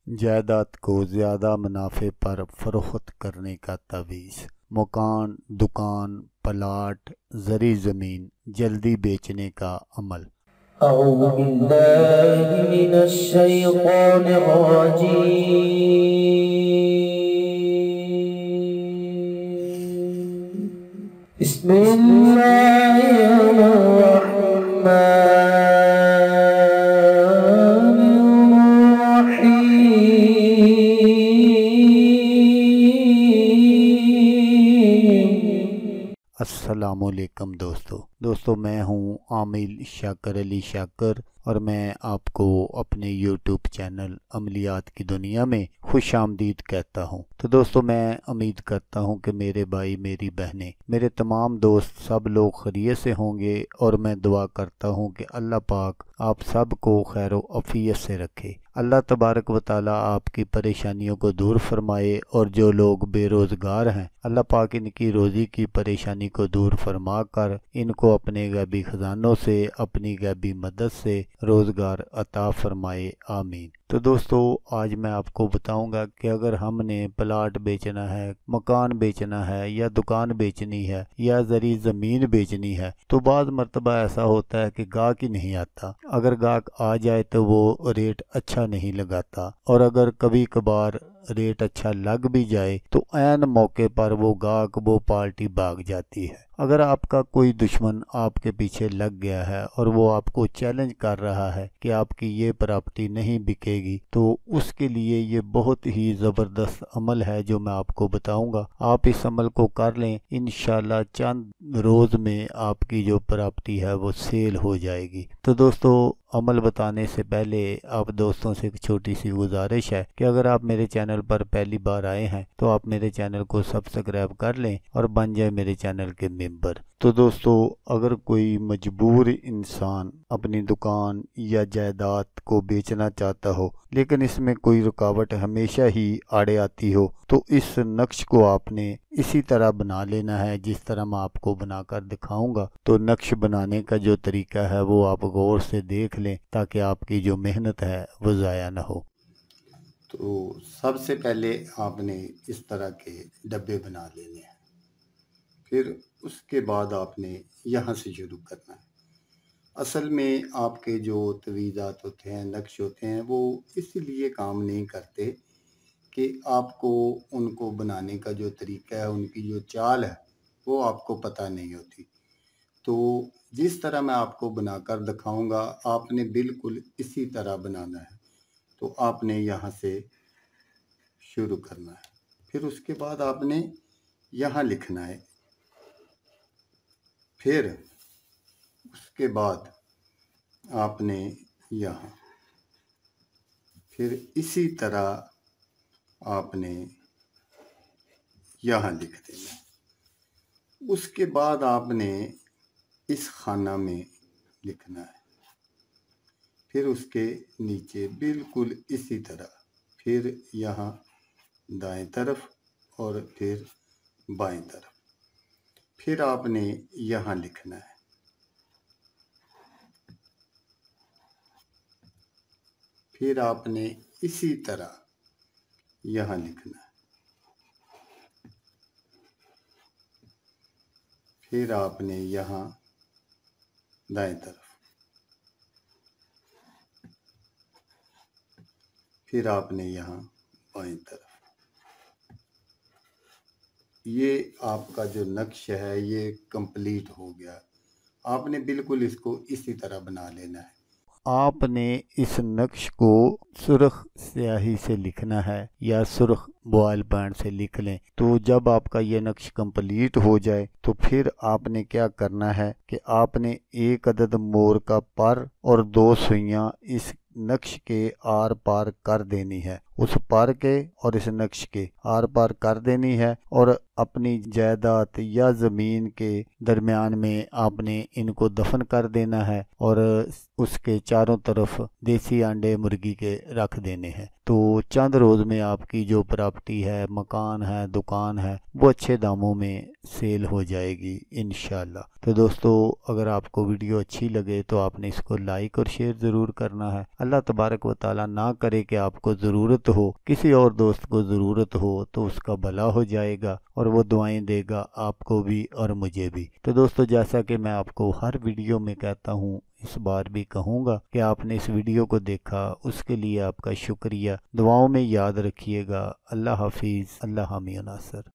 جائیداد کو زیادہ منافع پر فروخت کرنے کا تعویذ۔ مکان، دکان، پلاٹ، زرعی زمین جلدی بیچنے کا عمل۔ اعوذ باللہ من الشیطان الرجیم، بسم اللہ الرحمن السلام علیکم دوستو میں ہوں عامل شاکر علی شاکر اور میں آپ کو اپنے یوٹیوب چینل عملیات کی دنیا میں خوش آمدید کہتا ہوں۔ تو دوستو میں امید کرتا ہوں کہ میرے بھائی، میری بہنیں، میرے تمام دوست سب لوگ خیریت سے ہوں گے، اور میں دعا کرتا ہوں کہ اللہ پاک آپ سب کو خیر و عافیت سے رکھے۔ اللہ تبارک و تعالی آپ کی پریشانیوں کو دور فرمائے، اور جو لوگ بے روزگار ہیں اللہ پاک ان کی روزی کی پریشانی کو دور فرما کر ان کو اپنے غیبی خزانوں سے، اپنی غیبی مدد سے روزگار عطا فرمائے، آمین۔ تو دوستو آج میں آپ کو بتاؤں گا کہ اگر ہم نے پلاٹ بیچنا ہے، مکان بیچنا ہے، یا دکان بیچنی ہے، یا زرعی زمین بیچنی ہے، تو بعض مرتبہ ایسا ہوتا ہے کہ گاہک ہی نہیں آتا۔ اگر گاہک آ جائے تو وہ ریٹ اچھا نہیں لگاتا، اور اگر کبھی کبھار ریٹ اچھا لگ بھی جائے تو عین موقع پر وہ گاہک، وہ پارٹی بھاگ جاتی ہے۔ اگر آپ کا کوئی دشمن آپ کے پیچھے لگ گیا ہے اور وہ آپ کو چیلنج کر رہا ہے کہ آپ کی یہ پراپرٹی نہیں بکے گی، تو اس کے لیے یہ بہت ہی زبردست عمل ہے جو میں آپ کو بتاؤں گا۔ آپ اس عمل کو کر لیں، انشاءاللہ چند روز میں آپ کی جو پراپرٹی ہے وہ سیل ہو جائے گی۔ تو دوستو عمل بتانے سے پہلے آپ دوستوں سے ایک چھوٹی سی گزارش ہے کہ اگر آپ میرے چینل پر پہلی بار آئے ہیں تو آپ میرے چینل کو سبسکرائب کر لیں اور بن جائے میرے چینل کے ممبر۔ تو دوستو اگر کوئی مجبور انسان اپنی دکان یا جائیداد کو بیچنا چاہتا ہو، لیکن اس میں کوئی رکاوٹ ہمیشہ ہی آڑے آتی ہو، تو اس نقش کو آپ نے اسی طرح بنا لینا ہے جس طرح میں آپ کو بنا کر دکھاؤں گا۔ تو نقش بنانے کا جو طریقہ ہے وہ آپ غور سے دیکھ لیں تاکہ آپ کی جو محنت ہے وہ ضائع نہ ہو۔ تو سب سے پہلے آپ نے اس طرح کے ڈبے بنا لینے ہیں، پھر اس کے بعد آپ نے یہاں سے شروع کرنا ہے۔ اصل میں آپ کے جو تویزات ہوتے ہیں، نقش ہوتے ہیں، وہ اس لیے کام نہیں کرتے کہ آپ کو ان کو بنانے کا جو طریقہ ہے، ان کی جو چال ہے وہ آپ کو پتہ نہیں ہوتی۔ تو جس طرح میں آپ کو بنا کر دکھاؤں گا آپ نے بالکل اسی طرح بنانا ہے۔ تو آپ نے یہاں سے شروع کرنا ہے، پھر اس کے بعد آپ نے یہاں لکھنا ہے، پھر اس کے بعد آپ نے یہاں، پھر اسی طرح آپ نے یہاں لکھ دینا۔ اس کے بعد آپ نے اس خانہ میں لکھنا ہے، پھر اس کے نیچے بالکل اسی طرح، پھر یہاں دائیں طرف اور پھر بائیں طرف، پھر آپ نے یہاں لکھنا ہے، پھر آپ نے اسی طرح یہاں لکھنا ہے، پھر آپ نے یہاں دائیں طرف، پھر آپ نے یہاں بائیں طرف۔ یہ آپ کا جو نقش ہے یہ کمپلیٹ ہو گیا۔ آپ نے بالکل اس کو اسی طرح بنا لینا ہے۔ آپ نے اس نقش کو سرخ سیاہی سے لکھنا ہے یا سرخ بوائل پوائنٹ سے لکھ لیں۔ تو جب آپ کا یہ نقش کمپلیٹ ہو جائے تو پھر آپ نے کیا کرنا ہے کہ آپ نے ایک عدد مور کا پر اور 2 سوئیاں اس نقش کے آر پار کر دینی ہے، اس پر کے اور اس نقش کے آر پار کر دینی ہے، اور اپنی جائیداد یا زمین کے درمیان میں آپ نے ان کو دفن کر دینا ہے۔ اور اس کے چاروں طرف دیسی انڈے مرغی کے رکھ دینے ہیں۔ تو چند روز میں آپ کی جو پراپرٹی ہے، مکان ہے، دکان ہے، وہ اچھے داموں میں سیل ہو جائے گی انشاءاللہ۔ تو دوستو، اگر آپ کو ویڈیو اچھی لگے تو آپ نے اس کو لائک اور شیئر ضرور کرنا ہے۔ اللہ تبارک و تعالیٰ نہ کرے کہ آپ کو ضرورت ہو، کسی اور دوست کو ضرورت ہو تو اس کا بھلا ہو جائے گا اور وہ دعائیں دے گا آپ کو بھی اور مجھے بھی۔ تو دوستو، جیسا کہ میں آپ کو ہر ویڈیو میں کہتا ہوں، اس بار بھی کہوں گا کہ آپ نے اس ویڈیو کو دیکھا، اس کے لیے آپ کا شکریہ۔ دعاؤں میں یاد رکھیے گا۔ اللہ حافظ۔ اللہ حامی و ناصر۔